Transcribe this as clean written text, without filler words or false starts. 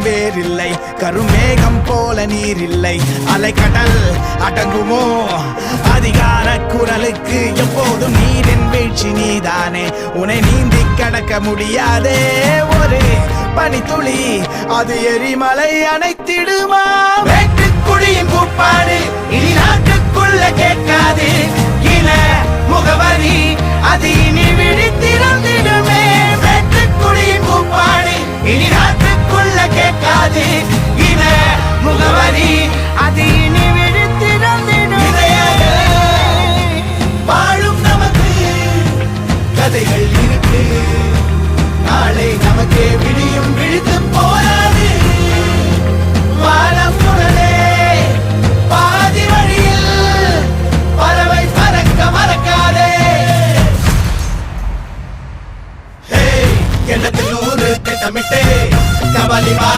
வேறில்லை, கருமேகம் போல நீர் இல்லை. அலைக்கடல் அடங்குமோ அதிகார குரலுக்கு? எப்போதும் நீரின் வீழ்ச்சி நீதானே, உன்னை நீந்தி கடக்க முடியாதே. ஒரு பனித்துளி அது எரிமலை அணைத்திடுமா? வேட்டுக்குழியின் கூப்பாடு இனி நாட்டுக்குள்ள கேட்காது. இன முகவரி அது இனி விழித்திறந்திடுமே. வேட்டுக்குழியின் கூப்பாடு இனி நாட்டுக்குள்ள